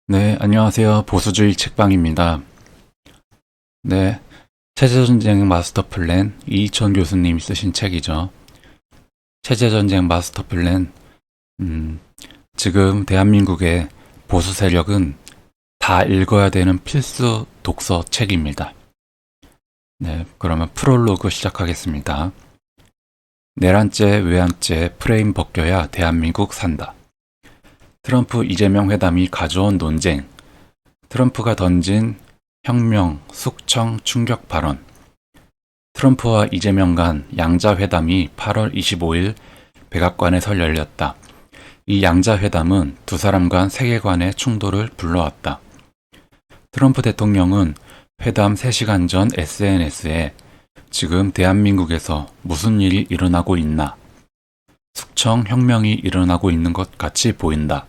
네, 안녕하세요. 보수주의 책방입니다. 네, 체제전쟁 마스터 플랜 이희천 교수님이 쓰신 책이죠. 체제전쟁 마스터 플랜. 지금 대한민국의 보수 세력은 다 읽어야 되는 필수 독서 책입니다. 네, 그러면 프롤로그 시작하겠습니다. 내란죄, 외환죄 프레임 벗겨야 대한민국 산다. 트럼프 이재명 회담이 가져온 논쟁. 트럼프가 던진 혁명, 숙청, 충격 발언. 트럼프와 이재명 간 양자회담이 8월 25일 백악관에서 열렸다. 이 양자회담은 두 사람 간 세계관의 충돌을 불러왔다. 트럼프 대통령은 회담 3시간 전 SNS에 지금 대한민국에서 무슨 일이 일어나고 있나? 숙청 혁명이 일어나고 있는 것 같이 보인다.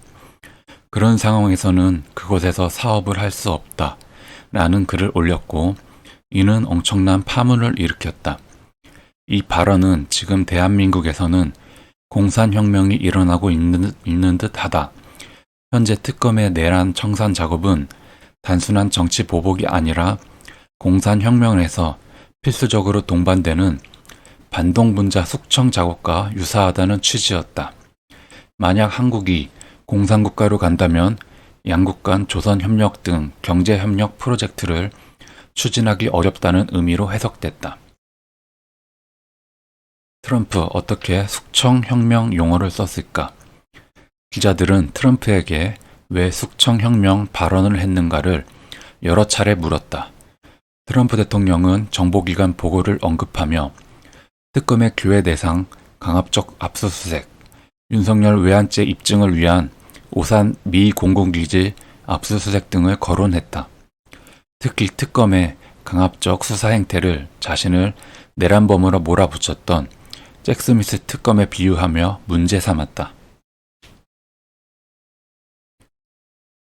그런 상황에서는 그곳에서 사업을 할 수 없다. 라는 글을 올렸고, 이는 엄청난 파문을 일으켰다. 이 발언은 지금 대한민국에서는 공산혁명이 일어나고 있는 듯하다. 현재 특검의 내란 청산 작업은 단순한 정치 보복이 아니라 공산혁명에서 필수적으로 동반되는 반동분자 숙청 작업과 유사하다는 취지였다. 만약 한국이 공산국가로 간다면 양국 간 조선협력 등 경제협력 프로젝트를 추진하기 어렵다는 의미로 해석됐다. 트럼프 어떻게 숙청혁명 용어를 썼을까? 기자들은 트럼프에게 왜 숙청혁명 발언을 했는가를 여러 차례 물었다. 트럼프 대통령은 정보기관 보고를 언급하며 특검의 규회 대상 강압적 압수수색, 윤석열 외환죄 입증을 위한 오산 미 공군기지 압수수색 등을 거론했다. 특히 특검의 강압적 수사 행태를 자신을 내란범으로 몰아붙였던 잭 스미스 특검에 비유하며 문제 삼았다.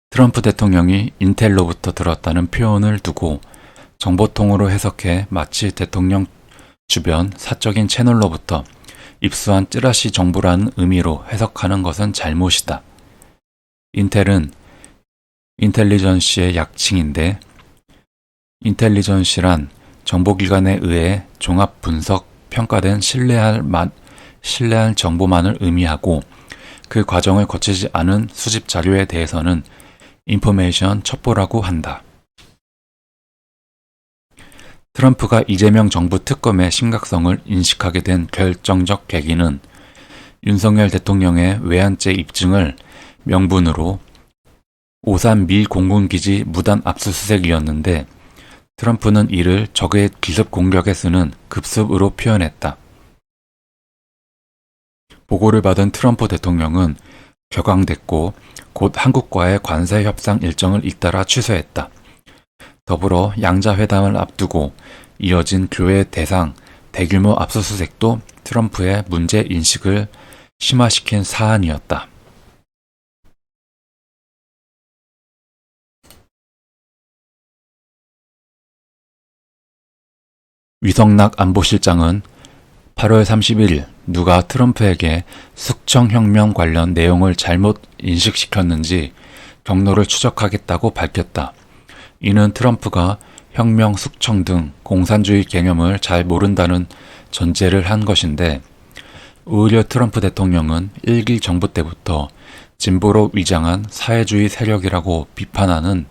트럼프 대통령이 인텔로부터 들었다는 표현을 두고 정보통으로 해석해 마치 대통령 주변 사적인 채널로부터 입수한 찌라시 정보라는 의미로 해석하는 것은 잘못이다. 인텔은 인텔리전시의 약칭인데, 인텔리전시란 정보기관에 의해 종합 분석, 평가된 신뢰할 정보만을 의미하고, 그 과정을 거치지 않은 수집 자료에 대해서는 인포메이션 첩보라고 한다. 트럼프가 이재명 정부 특검의 심각성을 인식하게 된 결정적 계기는 윤석열 대통령의 외환죄 입증을 명분으로 오산 미 공군기지 무단 압수수색이었는데, 트럼프는 이를 적의 기습 공격에 쓰는 급습으로 표현했다. 보고를 받은 트럼프 대통령은 격앙됐고 곧 한국과의 관세 협상 일정을 잇따라 취소했다. 더불어 양자회담을 앞두고 이어진 교회 대상 대규모 압수수색도 트럼프의 문제 인식을 심화시킨 사안이었다. 위성락 안보실장은 8월 31일 누가 트럼프에게 숙청혁명 관련 내용을 잘못 인식시켰는지 경로를 추적하겠다고 밝혔다. 이는 트럼프가 혁명, 숙청 등 공산주의 개념을 잘 모른다는 전제를 한 것인데, 오히려 트럼프 대통령은 1기 정부 때부터 진보로 위장한 사회주의 세력이라고 비판하는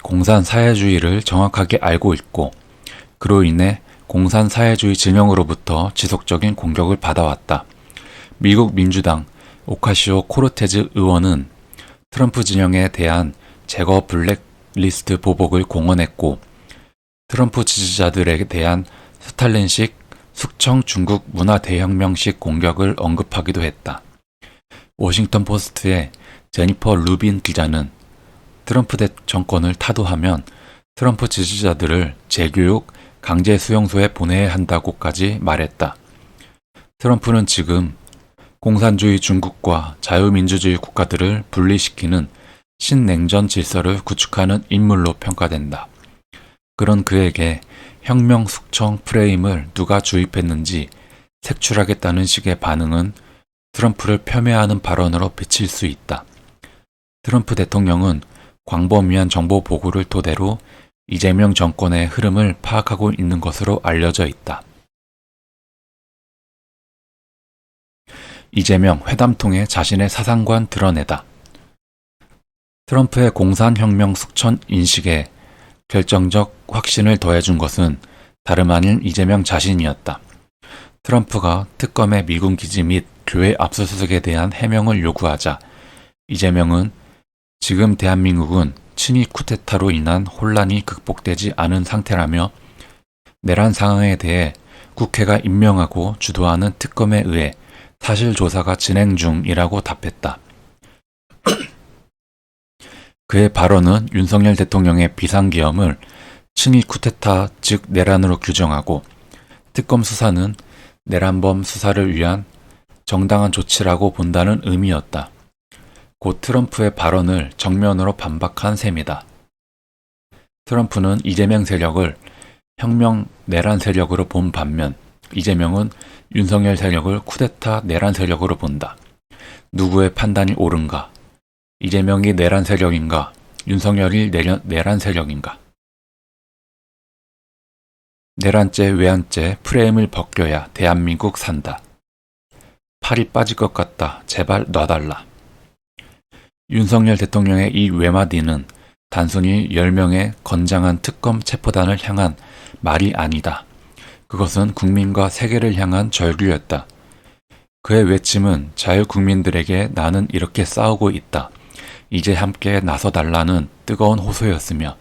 공산사회주의를 정확하게 알고 있고, 그로 인해 공산사회주의 진영으로부터 지속적인 공격을 받아왔다. 미국 민주당 오카시오 코르테즈 의원은 트럼프 진영에 대한 제거 블랙리스트 보복을 공언했고, 트럼프 지지자들에 대한 스탈린식 숙청 중국 문화 대혁명식 공격을 언급하기도 했다. 워싱턴 포스트의 제니퍼 루빈 기자는 트럼프 정권을 타도하면 트럼프 지지자들을 재교육, 강제 수용소에 보내야 한다고까지 말했다. 트럼프는 지금 공산주의 중국과 자유민주주의 국가들을 분리시키는 신냉전 질서를 구축하는 인물로 평가된다. 그런 그에게 혁명 숙청 프레임을 누가 주입했는지 색출하겠다는 식의 반응은 트럼프를 폄훼하는 발언으로 비칠 수 있다. 트럼프 대통령은 광범위한 정보 보고를 토대로 이재명 정권의 흐름을 파악하고 있는 것으로 알려져 있다. 이재명 회담 통해 자신의 사상관 드러내다. 트럼프의 공산혁명 숙천 인식에 결정적 확신을 더해준 것은 다름 아닌 이재명 자신이었다. 트럼프가 특검의 미군 기지 및 교회 압수수색에 대한 해명을 요구하자 이재명은 지금 대한민국은 친위 쿠데타로 인한 혼란이 극복되지 않은 상태라며 내란 상황에 대해 국회가 임명하고 주도하는 특검에 의해 사실 조사가 진행 중이라고 답했다. 그의 발언은 윤석열 대통령의 비상계엄을 친위 쿠데타 즉 내란으로 규정하고 특검 수사는 내란범 수사를 위한 정당한 조치라고 본다는 의미였다. 곧 트럼프의 발언을 정면으로 반박한 셈이다. 트럼프는 이재명 세력을 혁명 내란 세력으로 본 반면 이재명은 윤석열 세력을 쿠데타 내란 세력으로 본다. 누구의 판단이 옳은가? 이재명이 내란 세력인가? 윤석열이 내란 세력인가? 내란죄, 외환죄 프레임을 벗겨야 대한민국 산다. 팔이 빠질 것 같다. 제발 놔달라. 윤석열 대통령의 이 외마디는 단순히 10명의 건장한 특검 체포단을 향한 말이 아니다. 그것은 국민과 세계를 향한 절규였다. 그의 외침은 자유국민들에게 나는 이렇게 싸우고 있다. 이제 함께 나서달라는 뜨거운 호소였으며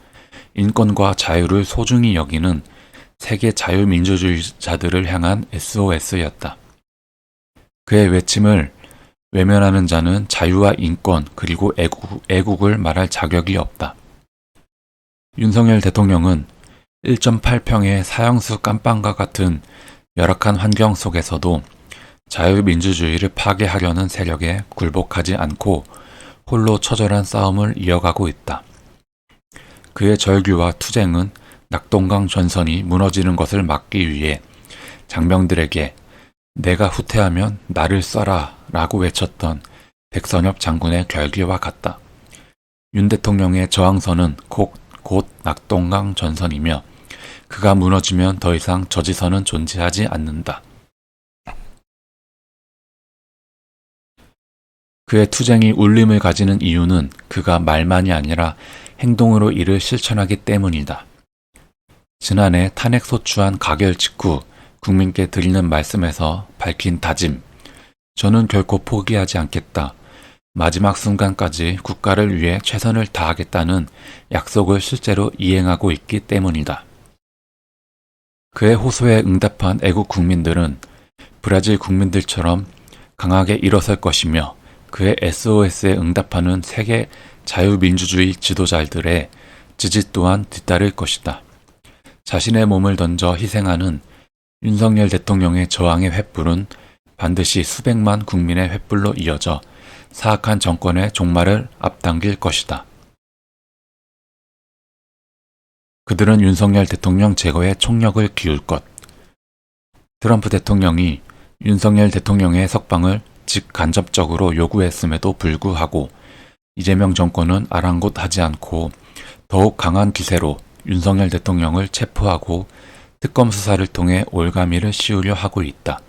인권과 자유를 소중히 여기는 세계 자유민주주의자들을 향한 SOS였다. 그의 외침을 외면하는 자는 자유와 인권 그리고 애국을 말할 자격이 없다. 윤석열 대통령은 1.8평의 사형수 깜빵과 같은 열악한 환경 속에서도 자유민주주의를 파괴하려는 세력에 굴복하지 않고 홀로 처절한 싸움을 이어가고 있다. 그의 절규와 투쟁은 낙동강 전선이 무너지는 것을 막기 위해 장병들에게 내가 후퇴하면 나를 쏴라 라고 외쳤던 백선엽 장군의 결기와 같다. 윤 대통령의 저항선은 곧 낙동강 전선이며 그가 무너지면 더 이상 저지선은 존재하지 않는다. 그의 투쟁이 울림을 가지는 이유는 그가 말만이 아니라 행동으로 이를 실천하기 때문이다. 지난해 탄핵 소추안 가결 직후 국민께 드리는 말씀에서 밝힌 다짐. 저는 결코 포기하지 않겠다. 마지막 순간까지 국가를 위해 최선을 다하겠다는 약속을 실제로 이행하고 있기 때문이다. 그의 호소에 응답한 애국 국민들은 브라질 국민들처럼 강하게 일어설 것이며 그의 SOS에 응답하는 세계 자유민주주의 지도자들의 지지 또한 뒤따를 것이다. 자신의 몸을 던져 희생하는 윤석열 대통령의 저항의 횃불은 반드시 수백만 국민의 횃불로 이어져 사악한 정권의 종말을 앞당길 것이다. 그들은 윤석열 대통령 제거에 총력을 기울 것. 트럼프 대통령이 윤석열 대통령의 석방을 직간접적으로 요구했음에도 불구하고 이재명 정권은 아랑곳하지 않고 더욱 강한 기세로 윤석열 대통령을 체포하고 특검 수사를 통해 올가미를 씌우려 하고 있다.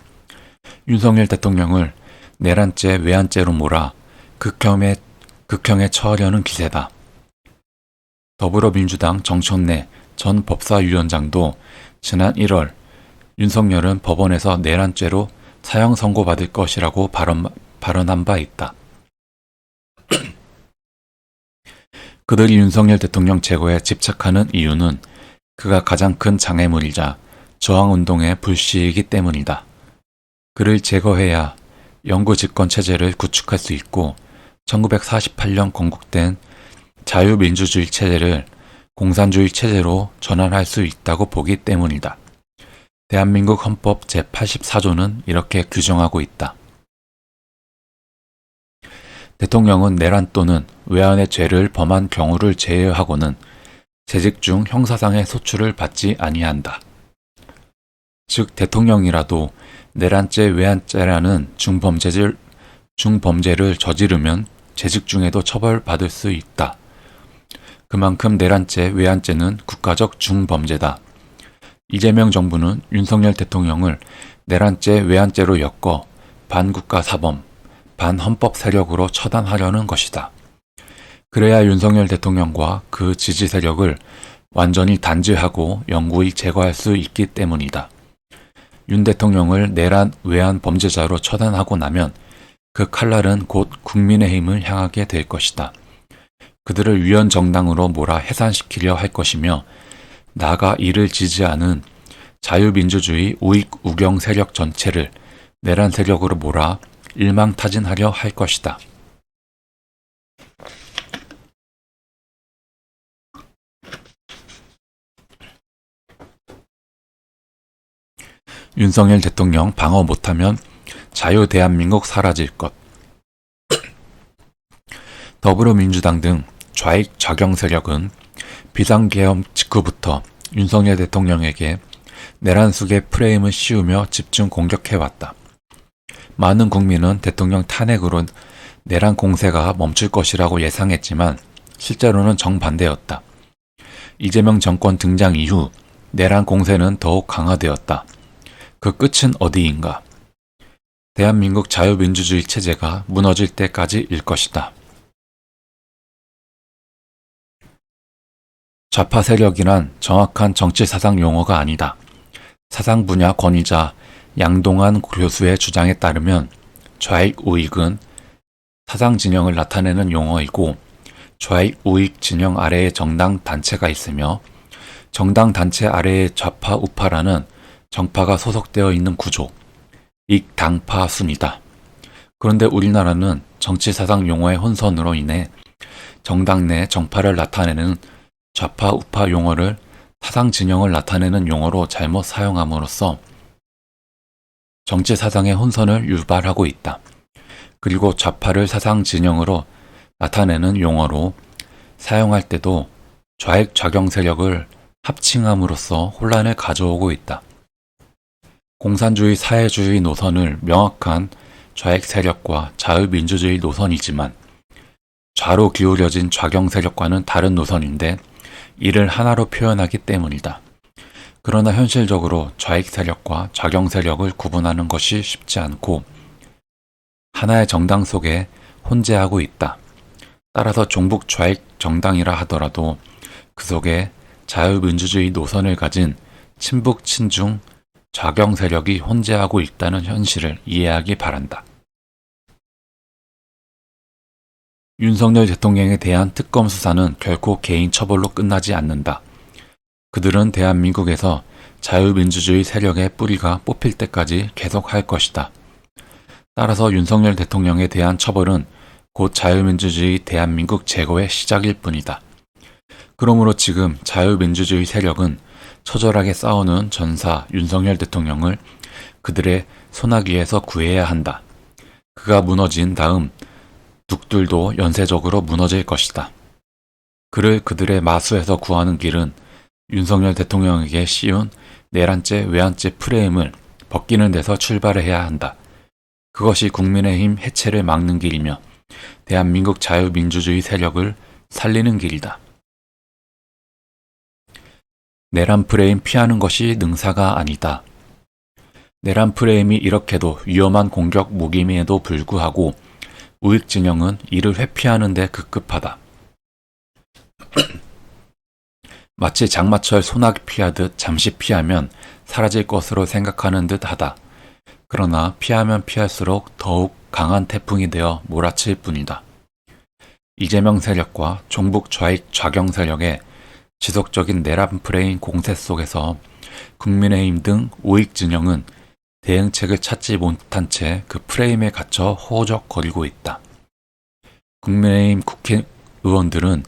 윤석열 대통령을 내란죄, 외환죄로 몰아 극형에 처하려는 기세다. 더불어민주당 정청래 전 법사위원장도 지난 1월 윤석열은 법원에서 내란죄로 사형 선고받을 것이라고 발언한 바 있다. 그들이 윤석열 대통령 제거에 집착하는 이유는 그가 가장 큰 장애물이자 저항운동의 불씨이기 때문이다. 그를 제거해야 영구 집권 체제를 구축할 수 있고 1948년 건국된 자유민주주의 체제를 공산주의 체제로 전환할 수 있다고 보기 때문이다. 대한민국 헌법 제84조는 이렇게 규정하고 있다. 대통령은 내란 또는 외환의 죄를 범한 경우를 제외하고는 재직 중 형사상의 소출을 받지 아니한다. 즉 대통령이라도 내란죄, 외환죄라는 중범죄를 저지르면 재직 중에도 처벌받을 수 있다. 그만큼 내란죄, 외환죄는 국가적 중범죄다. 이재명 정부는 윤석열 대통령을 내란죄, 외환죄로 엮어 반국가 사범, 반헌법 세력으로 처단하려는 것이다. 그래야 윤석열 대통령과 그 지지 세력을 완전히 단죄하고 영구히 제거할 수 있기 때문이다. 윤 대통령을 내란, 외환 범죄자로 처단하고 나면 그 칼날은 곧 국민의힘을 향하게 될 것이다. 그들을 위헌정당으로 몰아 해산시키려 할 것이며 나아가 이를 지지하는 자유민주주의 우익 우경 세력 전체를 내란 세력으로 몰아 일망타진하려 할 것이다. 윤석열 대통령 방어 못하면 자유 대한민국 사라질 것. 더불어민주당 등 좌익 좌경 세력은 비상계엄 직후부터 윤석열 대통령에게 내란 속의 프레임을 씌우며 집중 공격해왔다. 많은 국민은 대통령 탄핵으로 내란 공세가 멈출 것이라고 예상했지만 실제로는 정반대였다. 이재명 정권 등장 이후 내란 공세는 더욱 강화되었다. 그 끝은 어디인가? 대한민국 자유민주주의 체제가 무너질 때까지일 것이다. 좌파 세력이란 정확한 정치 사상 용어가 아니다. 사상 분야 권위자 양동안 교수의 주장에 따르면 좌익 우익은 사상 진영을 나타내는 용어이고 좌익 우익 진영 아래에 정당 단체가 있으며 정당 단체 아래에 좌파 우파라는 정파가 소속되어 있는 구조, 익당파 순이다. 그런데 우리나라는 정치 사상 용어의 혼선으로 인해 정당 내 정파를 나타내는 좌파 우파 용어를 사상 진영을 나타내는 용어로 잘못 사용함으로써 정치 사상의 혼선을 유발하고 있다. 그리고 좌파를 사상 진영으로 나타내는 용어로 사용할 때도 좌익 좌경 세력을 합칭함으로써 혼란을 가져오고 있다. 공산주의 사회주의 노선을 명확한 좌익 세력과 자유민주주의 노선이지만 좌로 기울여진 좌경 세력과는 다른 노선인데 이를 하나로 표현하기 때문이다. 그러나 현실적으로 좌익 세력과 좌경 세력을 구분하는 것이 쉽지 않고 하나의 정당 속에 혼재하고 있다. 따라서 종북 좌익 정당이라 하더라도 그 속에 자유민주주의 노선을 가진 친북 친중 좌경 세력이 혼재하고 있다는 현실을 이해하기 바란다. 윤석열 대통령에 대한 특검 수사는 결코 개인 처벌로 끝나지 않는다. 그들은 대한민국에서 자유민주주의 세력의 뿌리가 뽑힐 때까지 계속할 것이다. 따라서 윤석열 대통령에 대한 처벌은 곧 자유민주주의 대한민국 제거의 시작일 뿐이다. 그러므로 지금 자유민주주의 세력은 처절하게 싸우는 전사 윤석열 대통령을 그들의 소나기에서 구해야 한다. 그가 무너진 다음 둑들도 연쇄적으로 무너질 것이다. 그를 그들의 마수에서 구하는 길은 윤석열 대통령에게 씌운 내란죄, 외환죄 프레임을 벗기는 데서 출발해야 한다. 그것이 국민의힘 해체를 막는 길이며 대한민국 자유민주주의 세력을 살리는 길이다. 내란 프레임 피하는 것이 능사가 아니다. 내란 프레임이 이렇게도 위험한 공격 무기임에도 불구하고 우익 진영은 이를 회피하는 데 급급하다. 마치 장마철 소나기 피하듯 잠시 피하면 사라질 것으로 생각하는 듯하다. 그러나 피하면 피할수록 더욱 강한 태풍이 되어 몰아칠 뿐이다. 이재명 세력과 종북 좌익 좌경 세력의 지속적인 내란 프레임 공세 속에서 국민의힘 등 우익 진영은 대응책을 찾지 못한 채 그 프레임에 갇혀 호적거리고 있다. 국민의힘 국회의원들은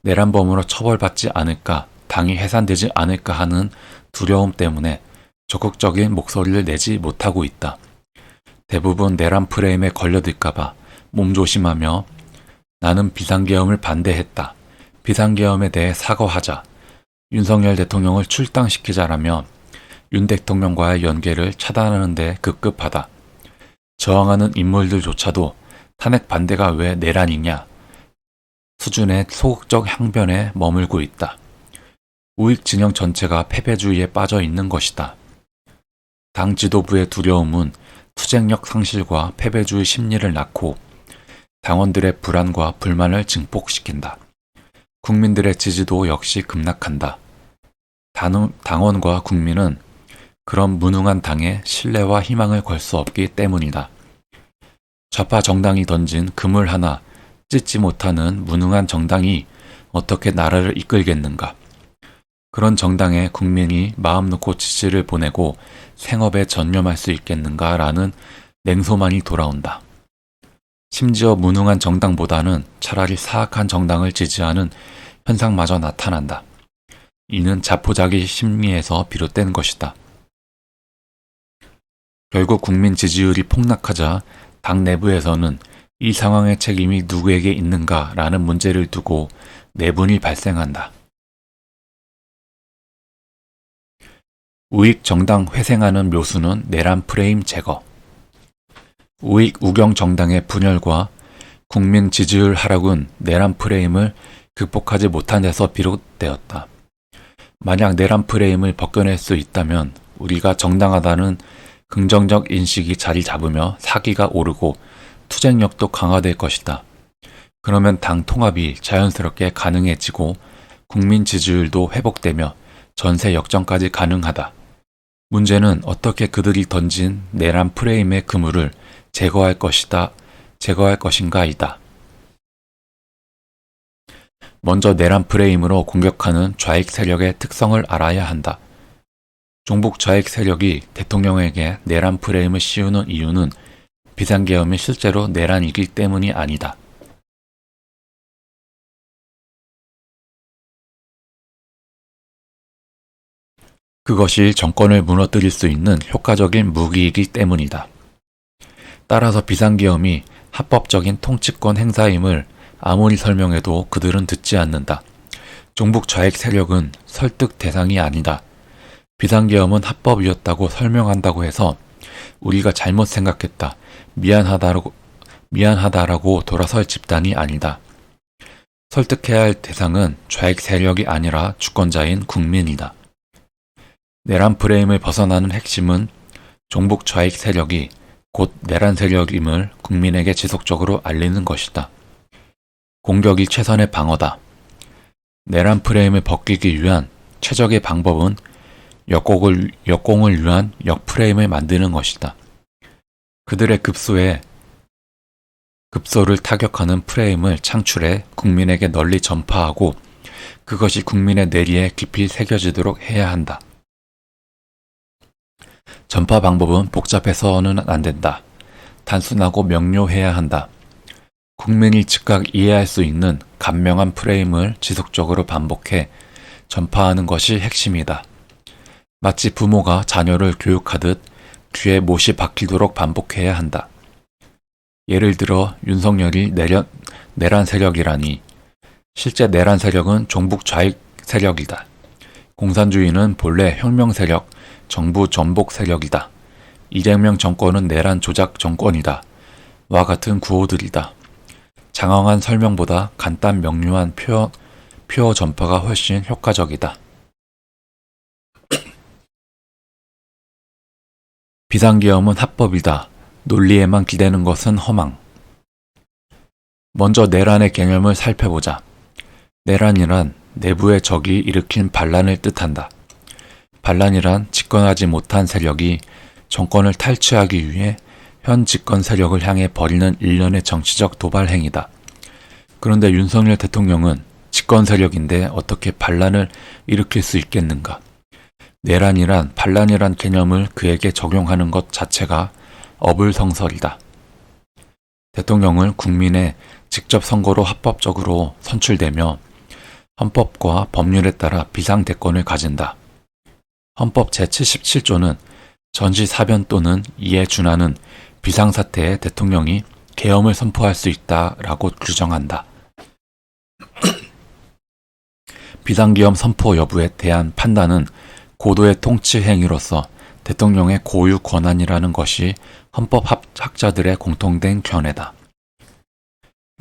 내란범으로 처벌받지 않을까, 당이 해산되지 않을까 하는 두려움 때문에 적극적인 목소리를 내지 못하고 있다. 대부분 내란 프레임에 걸려들까봐 몸조심하며 나는 비상계엄을 반대했다. 비상계엄에 대해 사과하자. 윤석열 대통령을 출당시키자라며 윤 대통령과의 연계를 차단하는 데 급급하다. 저항하는 인물들조차도 탄핵 반대가 왜 내란이냐 수준의 소극적 항변에 머물고 있다. 우익 진영 전체가 패배주의에 빠져 있는 것이다. 당 지도부의 두려움은 투쟁력 상실과 패배주의 심리를 낳고 당원들의 불안과 불만을 증폭시킨다. 국민들의 지지도 역시 급락한다. 당원과 국민은 그런 무능한 당에 신뢰와 희망을 걸 수 없기 때문이다. 좌파 정당이 던진 그물 하나 찢지 못하는 무능한 정당이 어떻게 나라를 이끌겠는가? 그런 정당에 국민이 마음 놓고 지지를 보내고 생업에 전념할 수 있겠는가라는 냉소만이 돌아온다. 심지어 무능한 정당보다는 차라리 사악한 정당을 지지하는 현상마저 나타난다. 이는 자포자기 심리에서 비롯된 것이다. 결국 국민 지지율이 폭락하자 당 내부에서는 이 상황의 책임이 누구에게 있는가라는 문제를 두고 내분이 발생한다. 우익 정당 회생하는 묘수는 내란 프레임 제거. 우익 우경 정당의 분열과 국민 지지율 하락은 내란 프레임을 극복하지 못한 데서 비롯되었다. 만약 내란 프레임을 벗겨낼 수 있다면 우리가 정당하다는 긍정적 인식이 자리 잡으며 사기가 오르고 투쟁력도 강화될 것이다. 그러면 당 통합이 자연스럽게 가능해지고 국민 지지율도 회복되며 전세 역전까지 가능하다. 문제는 어떻게 그들이 던진 내란 프레임의 그물을 제거할 것인가이다. 먼저 내란 프레임으로 공격하는 좌익 세력의 특성을 알아야 한다. 종북 좌익 세력이 대통령에게 내란 프레임을 씌우는 이유는 비상계엄이 실제로 내란이기 때문이 아니다. 그것이 정권을 무너뜨릴 수 있는 효과적인 무기이기 때문이다. 따라서 비상계엄이 합법적인 통치권 행사임을 아무리 설명해도 그들은 듣지 않는다. 종북 좌익 세력은 설득 대상이 아니다. 비상계엄은 합법이었다고 설명한다고 해서 우리가 잘못 생각했다. 미안하다라고 돌아설 집단이 아니다. 설득해야 할 대상은 좌익 세력이 아니라 주권자인 국민이다. 내란 프레임을 벗어나는 핵심은 종북 좌익 세력이 곧 내란 세력임을 국민에게 지속적으로 알리는 것이다. 공격이 최선의 방어다. 내란 프레임을 벗기기 위한 최적의 방법은 역공을 위한 역프레임을 만드는 것이다. 그들의 급소를 타격하는 프레임을 창출해 국민에게 널리 전파하고 그것이 국민의 뇌리에 깊이 새겨지도록 해야 한다. 전파 방법은 복잡해서는 안 된다. 단순하고 명료해야 한다. 국민이 즉각 이해할 수 있는 간명한 프레임을 지속적으로 반복해 전파하는 것이 핵심이다. 마치 부모가 자녀를 교육하듯 귀에 못이 박히도록 반복해야 한다. 예를 들어 윤석열이 내란 세력이라니 실제 내란 세력은 종북 좌익 세력이다. 공산주의는 본래 혁명 세력, 정부 전복 세력이다. 이재명 정권은 내란 조작 정권이다. 와 같은 구호들이다. 장황한 설명보다 간단 명료한 표어 전파가 훨씬 효과적이다. 비상계엄은 합법이다. 논리에만 기대는 것은 허망. 먼저 내란의 개념을 살펴보자. 내란이란 내부의 적이 일으킨 반란을 뜻한다. 반란이란 집권하지 못한 세력이 정권을 탈취하기 위해 현 집권 세력을 향해 벌이는 일련의 정치적 도발 행위다. 그런데 윤석열 대통령은 집권 세력인데 어떻게 반란을 일으킬 수 있겠는가? 내란이란 반란이란 개념을 그에게 적용하는 것 자체가 어불성설이다. 대통령은 국민의 직접 선거로 합법적으로 선출되며 헌법과 법률에 따라 비상대권을 가진다. 헌법 제77조는 전시사변 또는 이에 준하는 비상사태에 대통령이 계엄을 선포할 수 있다라고 규정한다. 비상계엄 선포 여부에 대한 판단은 고도의 통치 행위로서 대통령의 고유 권한이라는 것이 헌법학자들의 공통된 견해다.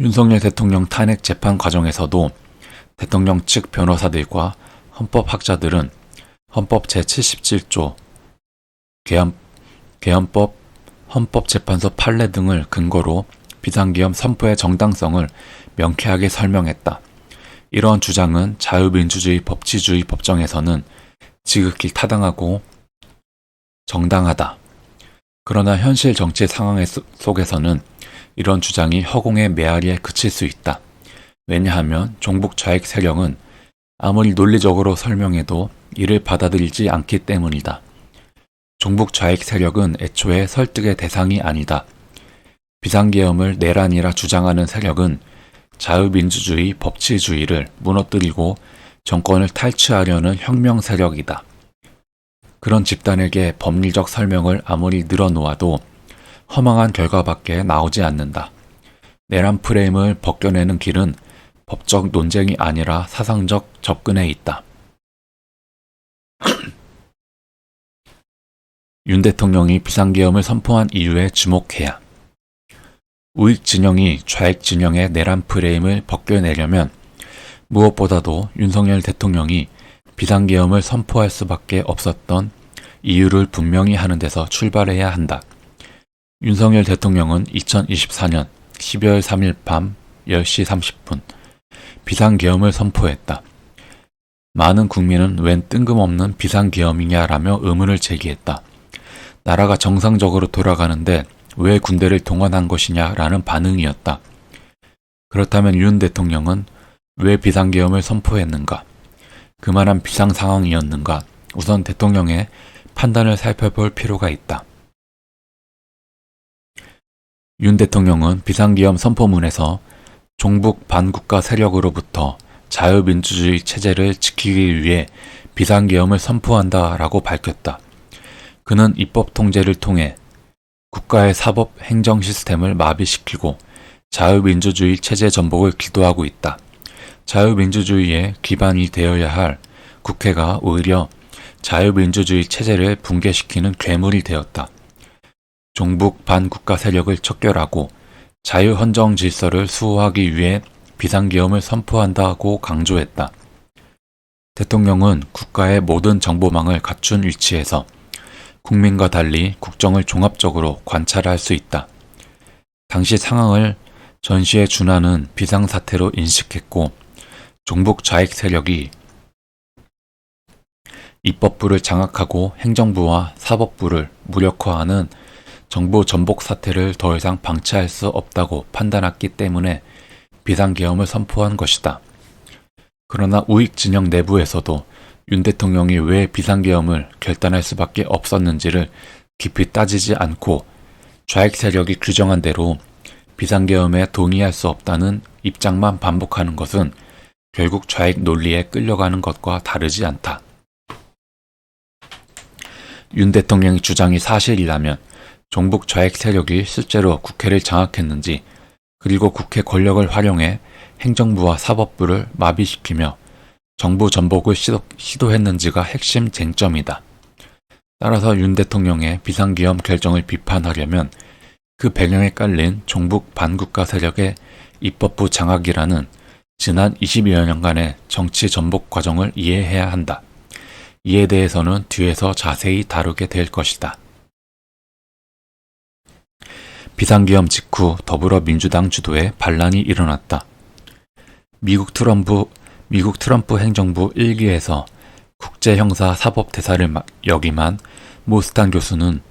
윤석열 대통령 탄핵 재판 과정에서도 대통령 측 변호사들과 헌법학자들은 헌법 제77조, 개헌법, 헌법재판소 판례 등을 근거로 비상계엄 선포의 정당성을 명쾌하게 설명했다. 이러한 주장은 자유민주주의 법치주의 법정에서는 지극히 타당하고 정당하다. 그러나 현실 정치 상황 속에서는 이런 주장이 허공의 메아리에 그칠 수 있다. 왜냐하면 종북 좌익 세력은 아무리 논리적으로 설명해도 이를 받아들이지 않기 때문이다. 종북 좌익 세력은 애초에 설득의 대상이 아니다. 비상계엄을 내란이라 주장하는 세력은 자유민주주의 법치주의를 무너뜨리고 정권을 탈취하려는 혁명 세력이다. 그런 집단에게 법리적 설명을 아무리 늘어놓아도 허망한 결과밖에 나오지 않는다. 내란 프레임을 벗겨내는 길은 법적 논쟁이 아니라 사상적 접근에 있다. 윤 대통령이 비상계엄을 선포한 이유에 주목해야. 우익 진영이 좌익 진영의 내란 프레임을 벗겨내려면 무엇보다도 윤석열 대통령이 비상계엄을 선포할 수밖에 없었던 이유를 분명히 하는 데서 출발해야 한다. 윤석열 대통령은 2024년 12월 3일 밤 10시 30분 비상계엄을 선포했다. 많은 국민은 웬 뜬금없는 비상계엄이냐라며 의문을 제기했다. 나라가 정상적으로 돌아가는데 왜 군대를 동원한 것이냐라는 반응이었다. 그렇다면 윤 대통령은 왜 비상계엄을 선포했는가? 그만한 비상 상황이었는가? 우선 대통령의 판단을 살펴볼 필요가 있다. 윤 대통령은 비상계엄 선포문에서 종북 반국가 세력으로부터 자유민주주의 체제를 지키기 위해 비상계엄을 선포한다라고 밝혔다. 그는 입법 통제를 통해 국가의 사법 행정 시스템을 마비시키고 자유민주주의 체제 전복을 기도하고 있다. 자유민주주의의 기반이 되어야 할 국회가 오히려 자유민주주의 체제를 붕괴시키는 괴물이 되었다. 종북 반국가 세력을 척결하고 자유헌정 질서를 수호하기 위해 비상계엄을 선포한다고 강조했다. 대통령은 국가의 모든 정보망을 갖춘 위치에서 국민과 달리 국정을 종합적으로 관찰할 수 있다. 당시 상황을 전시에 준하는 비상사태로 인식했고 종북 좌익 세력이 입법부를 장악하고 행정부와 사법부를 무력화하는 정부 전복 사태를 더 이상 방치할 수 없다고 판단했기 때문에 비상계엄을 선포한 것이다. 그러나 우익 진영 내부에서도 윤 대통령이 왜 비상계엄을 결단할 수밖에 없었는지를 깊이 따지지 않고 좌익 세력이 규정한 대로 비상계엄에 동의할 수 없다는 입장만 반복하는 것은 결국 좌익 논리에 끌려가는 것과 다르지 않다. 윤 대통령의 주장이 사실이라면 종북 좌익 세력이 실제로 국회를 장악했는지 그리고 국회 권력을 활용해 행정부와 사법부를 마비시키며 정부 전복을 시도했는지가 핵심 쟁점이다. 따라서 윤 대통령의 비상계엄 결정을 비판하려면 그 배경에 깔린 종북 반국가 세력의 입법부 장악이라는 지난 20여 년간의 정치 전복 과정을 이해해야 한다. 이에 대해서는 뒤에서 자세히 다루게 될 것이다. 비상계엄 직후 더불어민주당 주도의 반란이 일어났다. 미국 트럼프 행정부 1기에서 국제형사 사법대사를 역임한 모스탄 교수는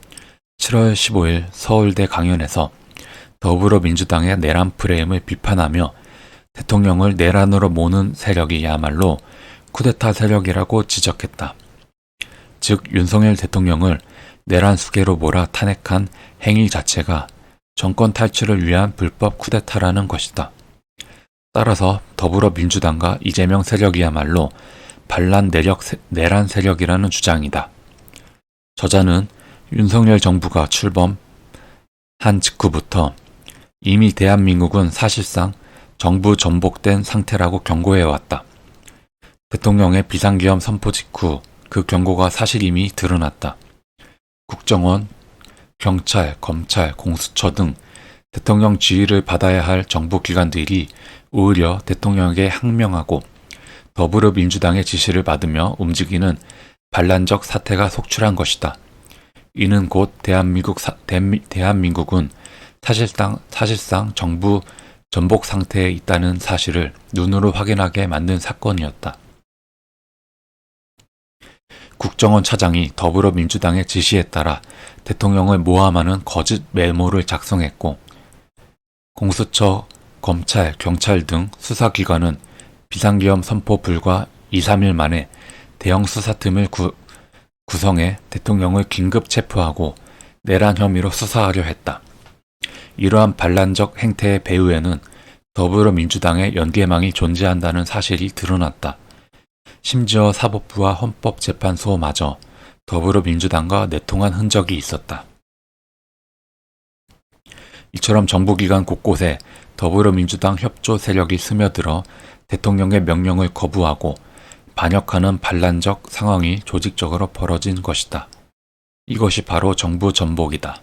7월 15일 서울대 강연에서 더불어민주당의 내란 프레임을 비판하며 대통령을 내란으로 모는 세력이야말로 쿠데타 세력이라고 지적했다. 즉 윤석열 대통령을 내란 수계로 몰아 탄핵한 행위 자체가 정권 탈취를 위한 불법 쿠데타라는 것이다. 따라서 더불어민주당과 이재명 세력이야말로 반란 내란 세력이라는 주장이다. 저자는 윤석열 정부가 출범한 직후부터 이미 대한민국은 사실상 정부 전복된 상태라고 경고해왔다. 대통령의 비상계엄 선포 직후 그 경고가 사실임이 드러났다. 국정원, 경찰, 검찰, 공수처 등 대통령 지휘를 받아야 할 정부 기관들이 오히려 대통령에게 항명하고 더불어민주당의 지시를 받으며 움직이는 반란적 사태가 속출한 것이다. 이는 곧 대한민국은 사실상 정부 전복 상태에 있다는 사실을 눈으로 확인하게 만든 사건이었다. 국정원 차장이 더불어민주당의 지시에 따라 대통령을 모함하는 거짓 메모를 작성했고, 공수처, 검찰, 경찰 등 수사기관은 비상계엄 선포 불과 2-3일 만에 대형 수사팀을 구성해 대통령을 긴급 체포하고 내란 혐의로 수사하려 했다. 이러한 반란적 행태의 배후에는 더불어민주당의 연계망이 존재한다는 사실이 드러났다. 심지어 사법부와 헌법재판소마저 더불어민주당과 내통한 흔적이 있었다. 이처럼 정부기관 곳곳에 더불어민주당 협조 세력이 스며들어 대통령의 명령을 거부하고 반역하는 반란적 상황이 조직적으로 벌어진 것이다. 이것이 바로 정부 전복이다.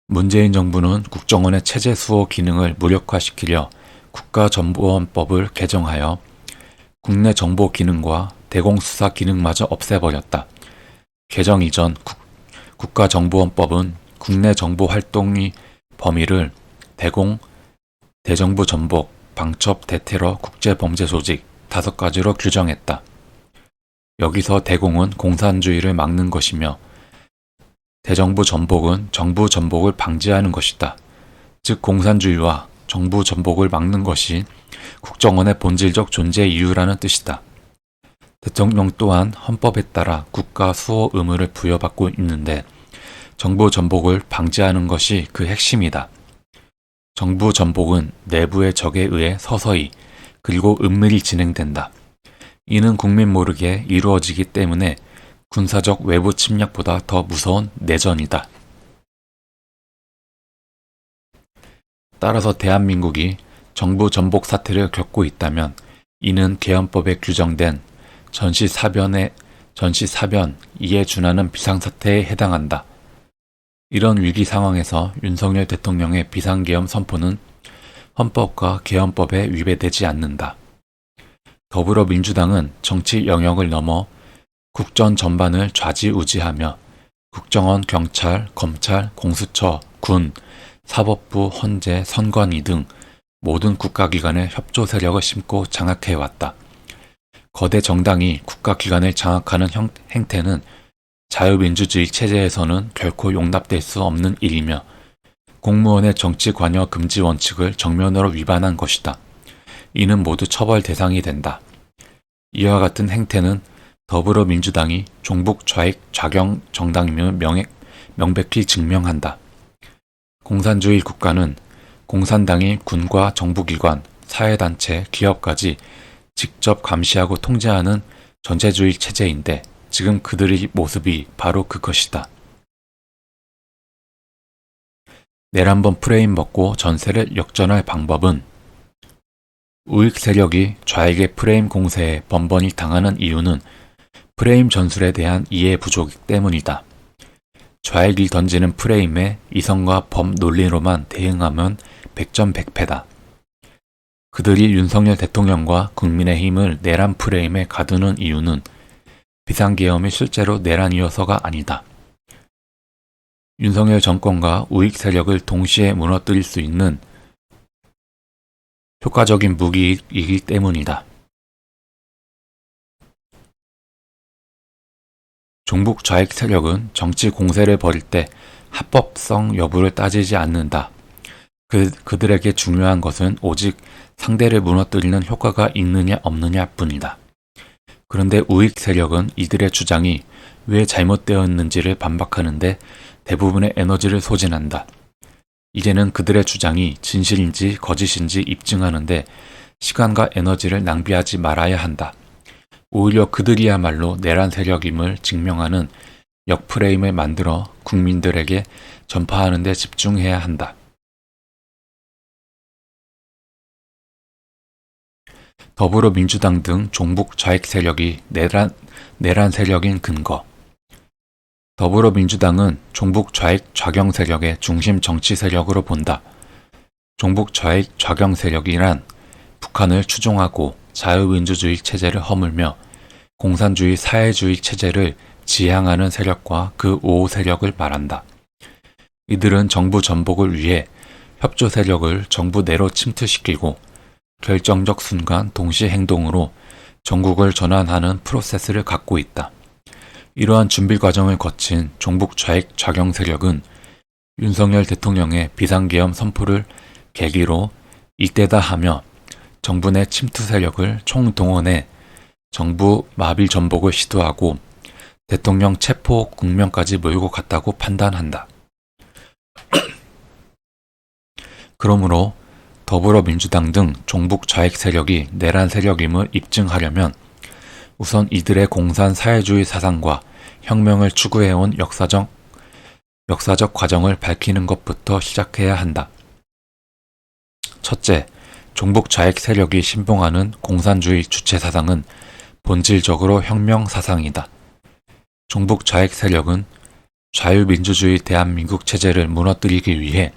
문재인 정부는 국정원의 체제 수호 기능을 무력화시키려 국가정보원법을 개정하여 국내 정보 기능과 대공수사 기능마저 없애버렸다. 개정 이전 국가정보원법은 국내 정보 활동의 범위를 대공, 대정부 전복, 방첩, 대테러, 국제범죄 조직 5가지로 규정했다. 여기서 대공은 공산주의를 막는 것이며 대정부 전복은 정부 전복을 방지하는 것이다. 즉 공산주의와 정부 전복을 막는 것이 국정원의 본질적 존재 이유라는 뜻이다. 대통령 또한 헌법에 따라 국가 수호 의무를 부여받고 있는데 정부 전복을 방지하는 것이 그 핵심이다. 정부 전복은 내부의 적에 의해 서서히 그리고 은밀히 진행된다. 이는 국민 모르게 이루어지기 때문에 군사적 외부 침략보다 더 무서운 내전이다. 따라서 대한민국이 정부 전복 사태를 겪고 있다면 이는 개헌법에 규정된 전시사변 이에 준하는 비상사태에 해당한다. 이런 위기 상황에서 윤석열 대통령의 비상계엄 선포는 헌법과 개헌법에 위배되지 않는다. 더불어민주당은 정치 영역을 넘어 국정 전반을 좌지우지하며 국정원, 경찰, 검찰, 공수처, 군, 사법부, 헌재, 선관위 등 모든 국가기관의 협조 세력을 심고 장악해왔다. 거대 정당이 국가기관을 장악하는 행태는 자유민주주의 체제에서는 결코 용납될 수 없는 일이며 공무원의 정치 관여 금지 원칙을 정면으로 위반한 것이다. 이는 모두 처벌 대상이 된다. 이와 같은 행태는 더불어민주당이 종북 좌익 좌경 정당임을 명백히 증명한다. 공산주의 국가는 공산당이 군과 정부기관, 사회단체, 기업까지 직접 감시하고 통제하는 전체주의 체제인데 지금 그들의 모습이 바로 그것이다. 내란범 프레임 먹고 전세를 역전할 방법은 우익 세력이 좌익의 프레임 공세에 번번이 당하는 이유는 프레임 전술에 대한 이해 부족 때문이다. 좌익이 던지는 프레임에 이성과 법 논리로만 대응하면 백전백패다. 그들이 윤석열 대통령과 국민의힘을 내란 프레임에 가두는 이유는 비상계엄이 실제로 내란이어서가 아니다. 윤석열 정권과 우익 세력을 동시에 무너뜨릴 수 있는 효과적인 무기이기 때문이다. 종북 좌익 세력은 정치 공세를 벌일 때 합법성 여부를 따지지 않는다. 그들에게 중요한 것은 오직 상대를 무너뜨리는 효과가 있느냐 없느냐 뿐이다. 그런데 우익 세력은 이들의 주장이 왜 잘못되었는지를 반박하는데 대부분의 에너지를 소진한다. 이제는 그들의 주장이 진실인지 거짓인지 입증하는데 시간과 에너지를 낭비하지 말아야 한다. 오히려 그들이야말로 내란 세력임을 증명하는 역프레임을 만들어 국민들에게 전파하는 데 집중해야 한다. 더불어민주당 등 종북 좌익 세력이 내란 세력인 근거. 더불어민주당은 종북 좌익 좌경 세력의 중심 정치 세력으로 본다. 종북 좌익 좌경 세력이란 북한을 추종하고 자유민주주의 체제를 허물며 공산주의 사회주의 체제를 지향하는 세력과 그 우호 세력을 말한다. 이들은 정부 전복을 위해 협조 세력을 정부 내로 침투시키고 결정적 순간 동시 행동으로 전국을 전환하는 프로세스를 갖고 있다. 이러한 준비 과정을 거친 종북 좌익 좌경 세력은 윤석열 대통령의 비상계엄 선포를 계기로 이때다 하며 정부 내 침투 세력을 총동원해 정부 마비 전복을 시도하고 대통령 체포 국면까지 몰고 갔다고 판단한다. 그러므로 더불어민주당 등 종북 좌익 세력이 내란 세력임을 입증하려면 우선 이들의 공산 사회주의 사상과 혁명을 추구해온 역사적 과정을 밝히는 것부터 시작해야 한다. 첫째, 종북 좌익 세력이 신봉하는 공산주의 주체 사상은 본질적으로 혁명 사상이다. 종북 좌익 세력은 자유민주주의 대한민국 체제를 무너뜨리기 위해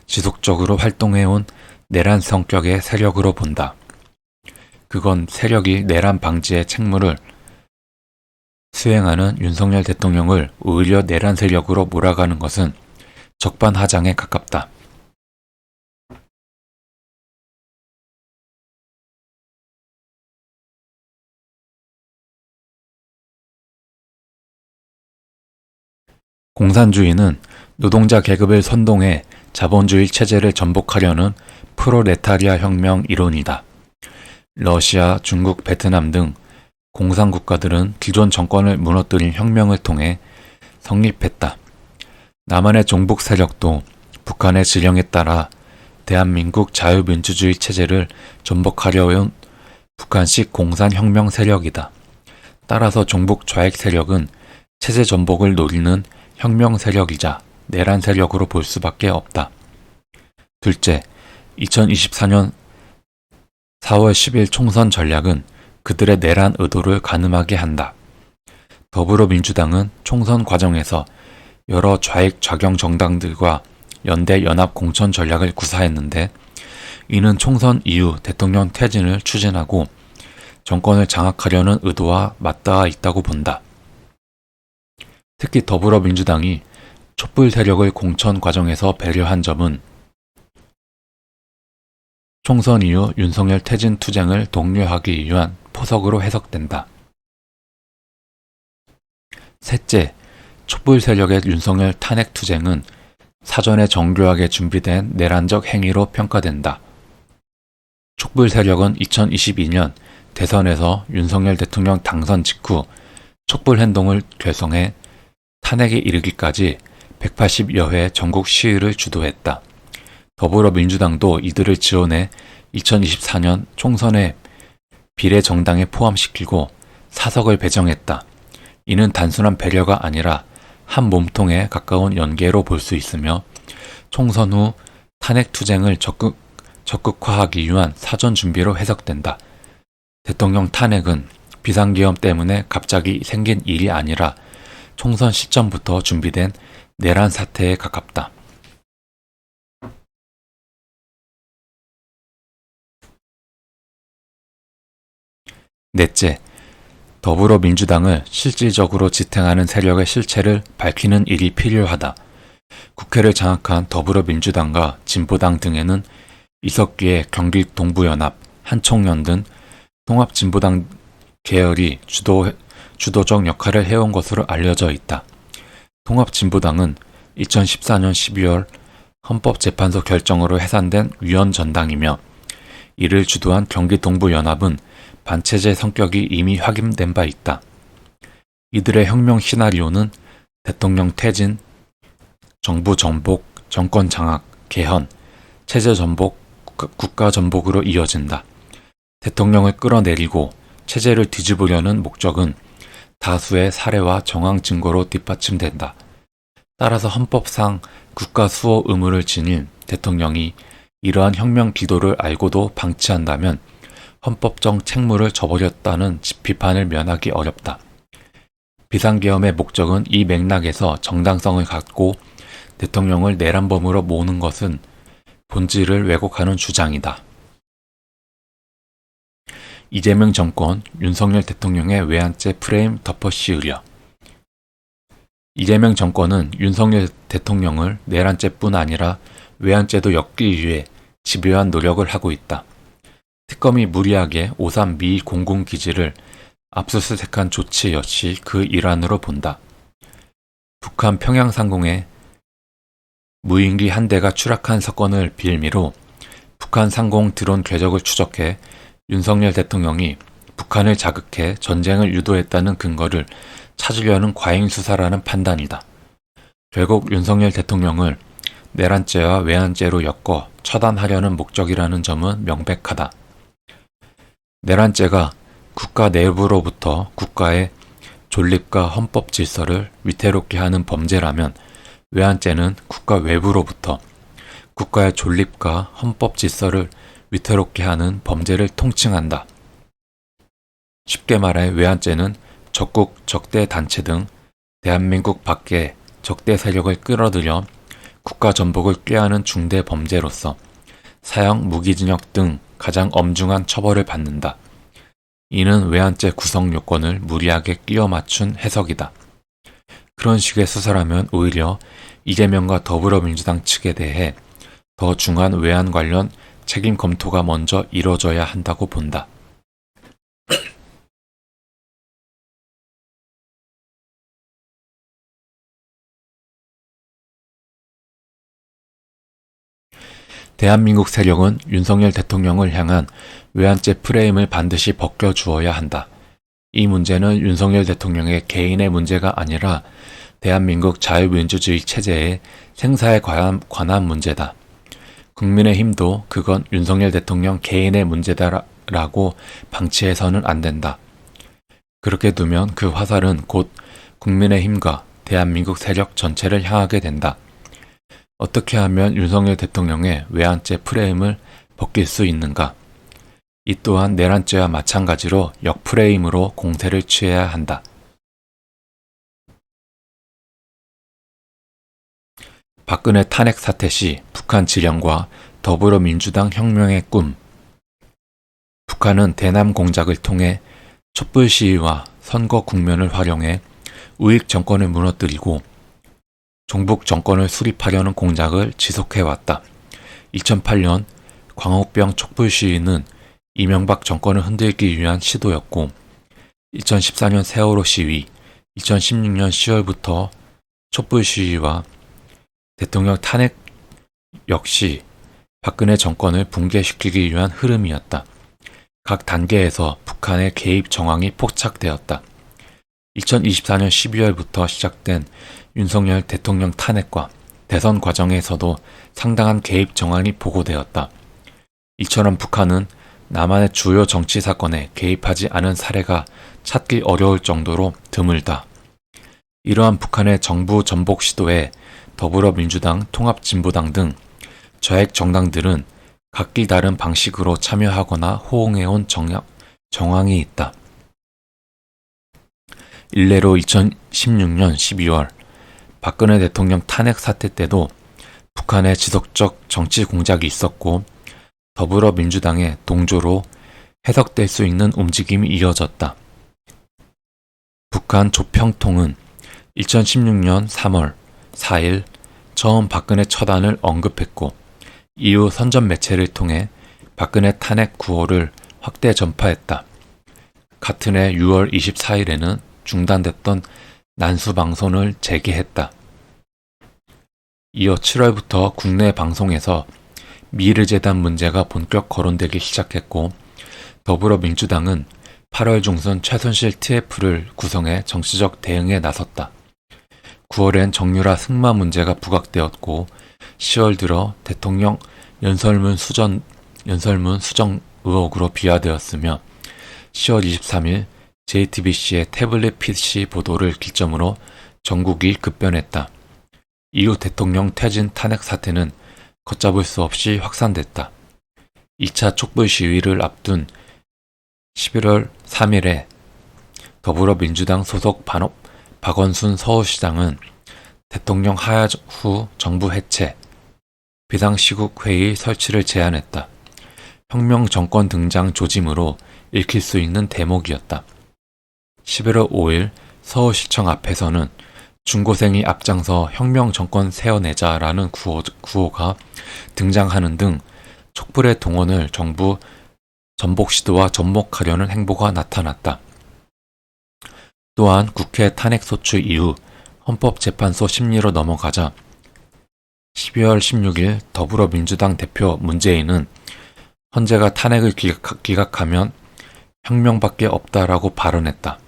지속적으로 활동해온 내란 성격의 세력으로 본다. 그건 세력이 내란 방지의 책무를 수행하는 윤석열 대통령을 오히려 내란 세력으로 몰아가는 것은 적반하장에 가깝다. 공산주의는 노동자 계급을 선동해 자본주의 체제를 전복하려는 프로레타리아 혁명 이론이다. 러시아, 중국, 베트남 등 공산국가들은 기존 정권을 무너뜨린 혁명을 통해 성립했다. 남한의 종북 세력도 북한의 지령에 따라 대한민국 자유민주주의 체제를 전복하려온 북한식 공산혁명 세력이다. 따라서 종북 좌익 세력은 체제 전복을 노리는 혁명 세력이자 내란 세력으로 볼 수밖에 없다. 둘째, 2024년 4월 10일 총선 전략은 그들의 내란 의도를 가늠하게 한다. 더불어민주당은 총선 과정에서 여러 좌익 좌경 정당들과 연대 연합 공천 전략을 구사했는데 이는 총선 이후 대통령 퇴진을 추진하고 정권을 장악하려는 의도와 맞닿아 있다고 본다. 특히 더불어민주당이 촛불 세력을 공천 과정에서 배려한 점은 총선 이후 윤석열 퇴진 투쟁을 독려하기 위한 포석으로 해석된다. 셋째, 촛불 세력의 윤석열 탄핵 투쟁은 사전에 정교하게 준비된 내란적 행위로 평가된다. 촛불 세력은 2022년 대선에서 윤석열 대통령 당선 직후 촛불 행동을 결성해 탄핵에 이르기까지 180여 회 전국 시위를 주도했다. 더불어민주당도 이들을 지원해 2024년 총선에 비례정당에 포함시키고 사석을 배정했다. 이는 단순한 배려가 아니라 한 몸통에 가까운 연계로 볼 수 있으며 총선 후 탄핵 투쟁을 적극화하기 위한 사전 준비로 해석된다. 대통령 탄핵은 비상계엄 때문에 갑자기 생긴 일이 아니라 총선 시점부터 준비된 내란 사태에 가깝다. 넷째, 더불어민주당을 실질적으로 지탱하는 세력의 실체를 밝히는 일이 필요하다. 국회를 장악한 더불어민주당과 진보당 등에는 이석기의 경기동부연합, 한총련 등 통합진보당 계열이 주도적 역할을 해온 것으로 알려져 있다. 통합진보당은 2014년 12월 헌법재판소 결정으로 해산된 위원전당이며 이를 주도한 경기동부연합은 반체제 성격이 이미 확인된 바 있다. 이들의 혁명 시나리오는 대통령 퇴진, 정부 전복, 정권 장악, 개헌, 체제 전복, 국가 전복으로 이어진다. 대통령을 끌어내리고 체제를 뒤집으려는 목적은 다수의 사례와 정황 증거로 뒷받침된다. 따라서 헌법상 국가 수호 의무를 지닌 대통령이 이러한 혁명 기도를 알고도 방치한다면 헌법적 책무를 저버렸다는 비판을 면하기 어렵다. 비상계엄의 목적은 이 맥락에서 정당성을 갖고 대통령을 내란범으로 모으는 것은 본질을 왜곡하는 주장이다. 이재명 정권, 윤석열 대통령의 외환죄 프레임 덮어씌우려. 이재명 정권은 윤석열 대통령을 내란죄뿐 아니라 외환죄도 엮기 위해 집요한 노력을 하고 있다. 특검이 무리하게 5.3 미 공군기지를 압수수색한 조치 역시 그 일환으로 본다. 북한 평양상공에 무인기 한 대가 추락한 사건을 빌미로 북한 상공 드론 궤적을 추적해 윤석열 대통령이 북한을 자극해 전쟁을 유도했다는 근거를 찾으려는 과잉 수사라는 판단이다. 결국 윤석열 대통령을 내란죄와 외환죄로 엮어 처단하려는 목적이라는 점은 명백하다. 내란죄가 국가 내부로부터 국가의 존립과 헌법 질서를 위태롭게 하는 범죄라면 외환죄는 국가 외부로부터 국가의 존립과 헌법 질서를 위태롭게 하는 범죄를 통칭한다. 쉽게 말해 외환죄는 적국, 적대 단체 등 대한민국 밖에 적대 세력을 끌어들여 국가 전복을 꾀하는 중대 범죄로서 사형, 무기징역 등 가장 엄중한 처벌을 받는다. 이는 외환죄 구성 요건을 무리하게 끼워 맞춘 해석이다. 그런 식의 수사라면 오히려 이재명과 더불어민주당 측에 대해 더 중한 외환 관련 책임 검토가 먼저 이뤄져야 한다고 본다. 대한민국 세력은 윤석열 대통령을 향한 외환죄 프레임을 반드시 벗겨주어야 한다. 이 문제는 윤석열 대통령의 개인의 문제가 아니라 대한민국 자유민주주의 체제의 생사에 관한 문제다. 국민의힘도 그건 윤석열 대통령 개인의 문제다라고 방치해서는 안 된다. 그렇게 두면 그 화살은 곧 국민의힘과 대한민국 세력 전체를 향하게 된다. 어떻게 하면 윤석열 대통령의 외환죄 프레임을 벗길 수 있는가? 이 또한 내란죄와 마찬가지로 역프레임으로 공세를 취해야 한다. 박근혜 탄핵 사태 시 북한 지령과 더불어민주당 혁명의 꿈. 북한은 대남 공작을 통해 촛불 시위와 선거 국면을 활용해 우익 정권을 무너뜨리고 종북 정권을 수립하려는 공작을 지속해왔다. 2008년 광우병 촛불 시위는 이명박 정권을 흔들기 위한 시도였고 2014년 세월호 시위, 2016년 10월부터 촛불 시위와 대통령 탄핵 역시 박근혜 정권을 붕괴시키기 위한 흐름이었다. 각 단계에서 북한의 개입 정황이 포착되었다. 2024년 12월부터 시작된 윤석열 대통령 탄핵과 대선 과정에서도 상당한 개입 정황이 보고되었다. 이처럼 북한은 남한의 주요 정치 사건에 개입하지 않은 사례가 찾기 어려울 정도로 드물다. 이러한 북한의 정부 전복 시도에 더불어민주당, 통합진보당 등 좌익 정당들은 각기 다른 방식으로 참여하거나 호응해온 정황이 있다. 일례로 2016년 12월 박근혜 대통령 탄핵 사태 때도 북한의 지속적 정치 공작이 있었고 더불어민주당의 동조로 해석될 수 있는 움직임이 이어졌다. 북한 조평통은 2016년 3월 4일 처음 박근혜 처단을 언급했고 이후 선전 매체를 통해 박근혜 탄핵 구호를 확대 전파했다. 같은 해 6월 24일에는 중단됐던 난수 방송을 재개했다. 이어 7월부터 국내 방송에서 미르재단 문제가 본격 거론되기 시작했고 더불어민주당은 8월 중순 최순실 TF를 구성해 정치적 대응에 나섰다. 9월엔 정유라 승마 문제가 부각되었고 10월 들어 대통령 연설문 수정 의혹으로 비화되었으며 10월 23일 JTBC의 태블릿 PC 보도를 기점으로 전국이 급변했다. 이후 대통령 퇴진 탄핵 사태는 걷잡을 수 없이 확산됐다. 2차 촛불 시위를 앞둔 11월 3일에 더불어민주당 소속 박원순 서울시장은 대통령 하야 후 정부 해체, 비상시국회의 설치를 제안했다. 혁명 정권 등장 조짐으로 읽힐 수 있는 대목이었다. 11월 5일 서울시청 앞에서는 중고생이 앞장서 혁명 정권 세워내자라는 구호가 등장하는 등 촛불의 동원을 정부 전복시도와 접목하려는 행보가 나타났다. 또한 국회 탄핵소추 이후 헌법재판소 심리로 넘어가자 12월 16일 더불어민주당 대표 문재인은 헌재가 탄핵을 기각하면 혁명밖에 없다라고 발언했다.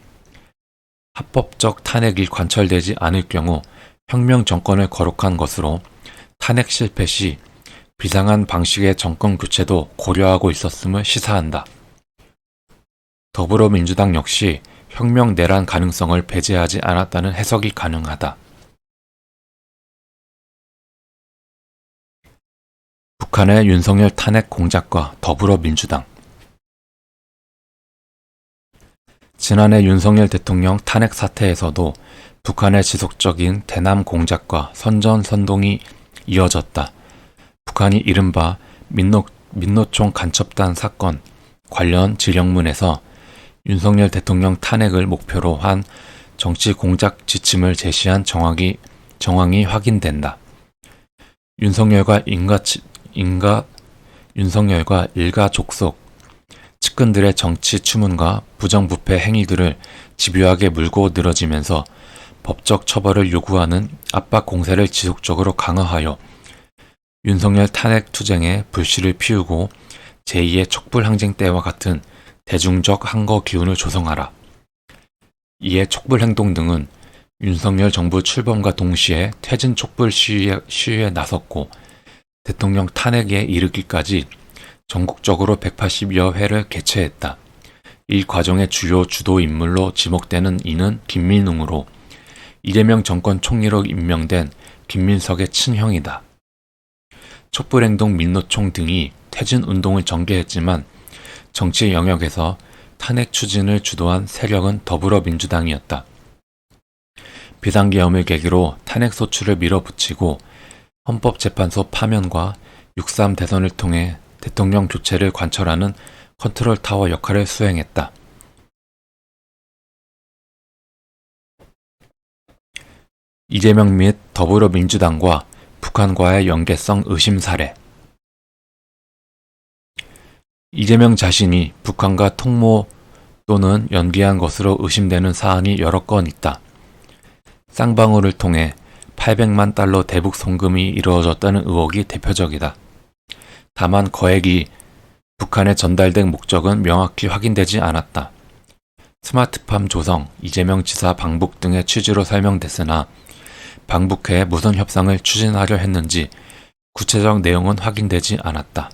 합법적 탄핵이 관철되지 않을 경우 혁명 정권을 거룩한 것으로 탄핵 실패 시 비상한 방식의 정권 교체도 고려하고 있었음을 시사한다. 더불어민주당 역시 혁명 내란 가능성을 배제하지 않았다는 해석이 가능하다. 북한의 윤석열 탄핵 공작과 더불어민주당. 지난해 윤석열 대통령 탄핵 사태에서도 북한의 지속적인 대남 공작과 선전선동이 이어졌다. 북한이 이른바 민노총 간첩단 사건 관련 지령문에서 윤석열 대통령 탄핵을 목표로 한 정치 공작 지침을 제시한 정황이 확인된다. 윤석열과 일가 족속 측근들의 정치 추문과 부정부패 행위들을 집요하게 물고 늘어지면서 법적 처벌을 요구하는 압박 공세를 지속적으로 강화하여 윤석열 탄핵 투쟁에 불씨를 피우고 제2의 촛불항쟁 때와 같은 대중적 항거 기운을 조성하라. 이에 촛불행동 등은 윤석열 정부 출범과 동시에 퇴진 촛불 시위에 나섰고 대통령 탄핵에 이르기까지 전국적으로 180여 회를 개최했다. 이 과정의 주요 주도 인물로 지목되는 이는 김민웅으로 이재명 정권 총리로 임명된 김민석의 친형이다. 촛불행동 민노총 등이 퇴진운동을 전개했지만 정치 영역에서 탄핵 추진을 주도한 세력은 더불어민주당이었다. 비상계엄을 계기로 탄핵소추를 밀어붙이고 헌법재판소 파면과 6.3 대선을 통해 대통령 교체를 관철하는 컨트롤타워 역할을 수행했다. 이재명 및 더불어민주당과 북한과의 연계성 의심 사례. 이재명 자신이 북한과 통모 또는 연계한 것으로 의심되는 사안이 여러 건 있다. 쌍방울을 통해 800만 달러 대북 송금이 이루어졌다는 의혹이 대표적이다. 다만 거액이 북한에 전달된 목적은 명확히 확인되지 않았다. 스마트팜 조성, 이재명 지사 방북 등의 취지로 설명됐으나 방북해 무슨 협상을 추진하려 했는지 구체적 내용은 확인되지 않았다.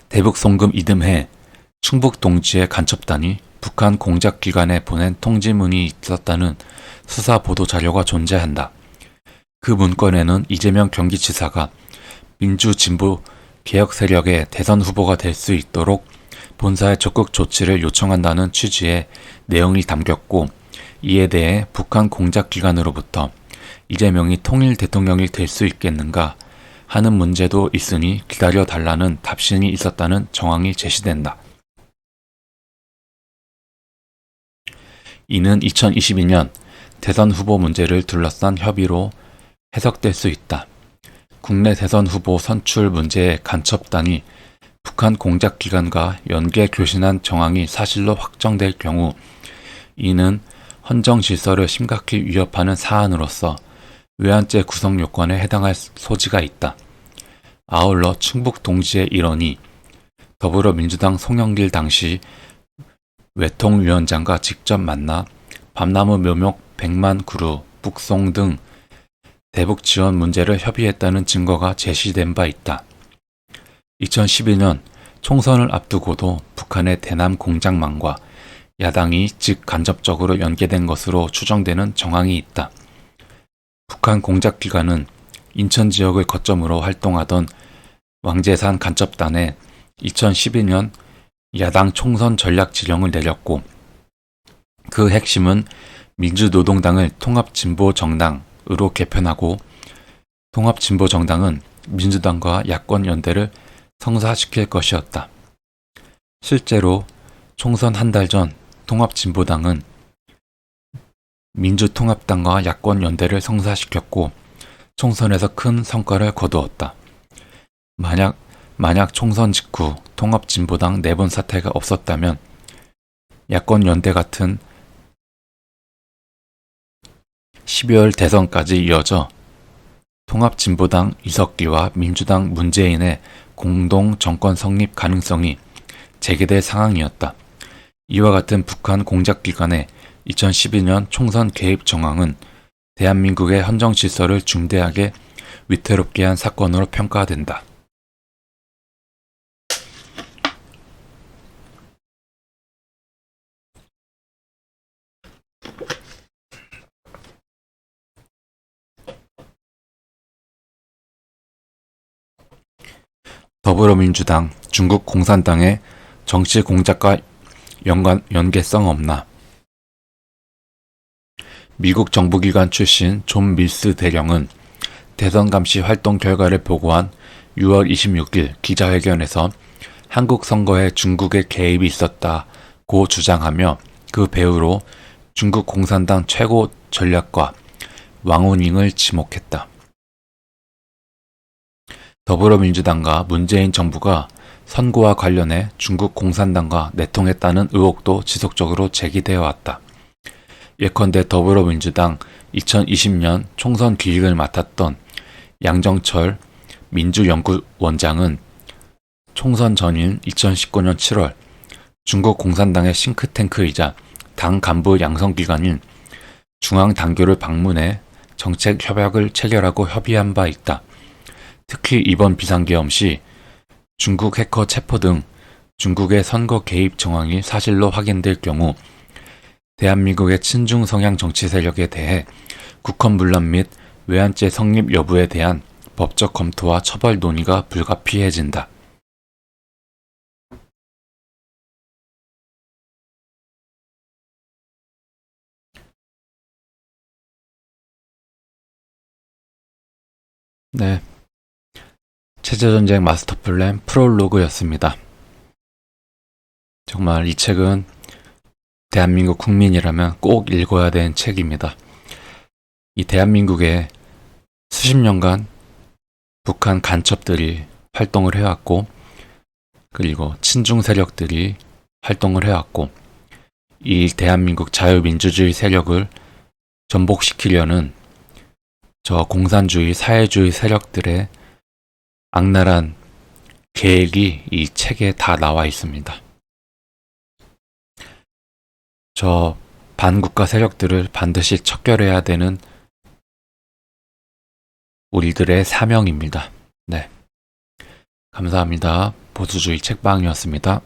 대북 송금 이듬해 충북 동지의 간첩단이 북한 공작기관에 보낸 통지문이 있었다는 수사 보도 자료가 존재한다. 그 문건에는 이재명 경기지사가 민주진보 개혁 세력의 대선 후보가 될 수 있도록 본사의 적극 조치를 요청한다는 취지의 내용이 담겼고, 이에 대해 북한 공작기관으로부터 이재명이 통일 대통령이 될 수 있겠는가 하는 문제도 있으니 기다려달라는 답신이 있었다는 정황이 제시된다. 이는 2022년 대선 후보 문제를 둘러싼 협의로 해석될 수 있다. 국내 대선 후보 선출 문제의 간첩단이 북한 공작기관과 연계 교신한 정황이 사실로 확정될 경우 이는 헌정 질서를 심각히 위협하는 사안으로서 외환죄 구성 요건에 해당할 소지가 있다. 아울러 충북 동지의 일원이 더불어민주당 송영길 당시 외통위원장과 직접 만나 밤나무 묘목 100만 그루, 북송 등 대북 지원 문제를 협의했다는 증거가 제시된 바 있다. 2012년 총선을 앞두고도 북한의 대남 공작망과 야당이 직간접적으로 연계된 것으로 추정되는 정황이 있다. 북한 공작기관은 인천 지역을 거점으로 활동하던 왕재산 간첩단에 2012년 야당 총선 전략 지령을 내렸고 그 핵심은 민주노동당을 통합진보정당으로 개편하고 통합진보정당은 민주당과 야권연대를 성사시킬 것이었다. 실제로 총선 한 달 전 통합진보당은 민주통합당과 야권연대를 성사시켰고 총선에서 큰 성과를 거두었다. 만약 총선 직후 통합진보당 내분 사태가 없었다면 야권연대 같은 12월 대선까지 이어져 통합진보당 이석기와 민주당 문재인의 공동 정권 성립 가능성이 제기될 상황이었다. 이와 같은 북한 공작기관의 2012년 총선 개입 정황은 대한민국의 헌정 질서를 중대하게 위태롭게 한 사건으로 평가된다. 더불어민주당, 중국 공산당의 정치 공작과 연계성 없나? 미국 정부기관 출신 존 밀스 대령은 대선 감시 활동 결과를 보고한 6월 26일 기자회견에서 한국 선거에 중국의 개입이 있었다고 주장하며 그 배후로 중국 공산당 최고 전략가 왕우닝을 지목했다. 더불어민주당과 문재인 정부가 선거와 관련해 중국 공산당과 내통했다는 의혹도 지속적으로 제기되어 왔다. 예컨대 더불어민주당 2020년 총선 기획을 맡았던 양정철 민주연구원장은 총선 전인 2019년 7월 중국 공산당의 싱크탱크이자 당 간부 양성기관인 중앙당교를 방문해 정책 협약을 체결하고 협의한 바 있다. 특히 이번 비상계엄 시 중국 해커 체포 등 중국의 선거 개입 정황이 사실로 확인될 경우 대한민국의 친중 성향 정치 세력에 대해 국헌 문란 및 외환죄 성립 여부에 대한 법적 검토와 처벌 논의가 불가피해진다. 네. 체제전쟁 마스터플랜 프롤로그였습니다. 정말 이 책은 대한민국 국민이라면 꼭 읽어야 되는 책입니다. 이 대한민국에 수십 년간 북한 간첩들이 활동을 해왔고, 그리고 친중 세력들이 활동을 해왔고, 이 대한민국 자유민주주의 세력을 전복시키려는 저 공산주의, 사회주의 세력들의 악랄한 계획이 이 책에 다 나와 있습니다. 저 반국가 세력들을 반드시 척결해야 되는 우리들의 사명입니다. 네. 감사합니다. 보수주의 책방이었습니다.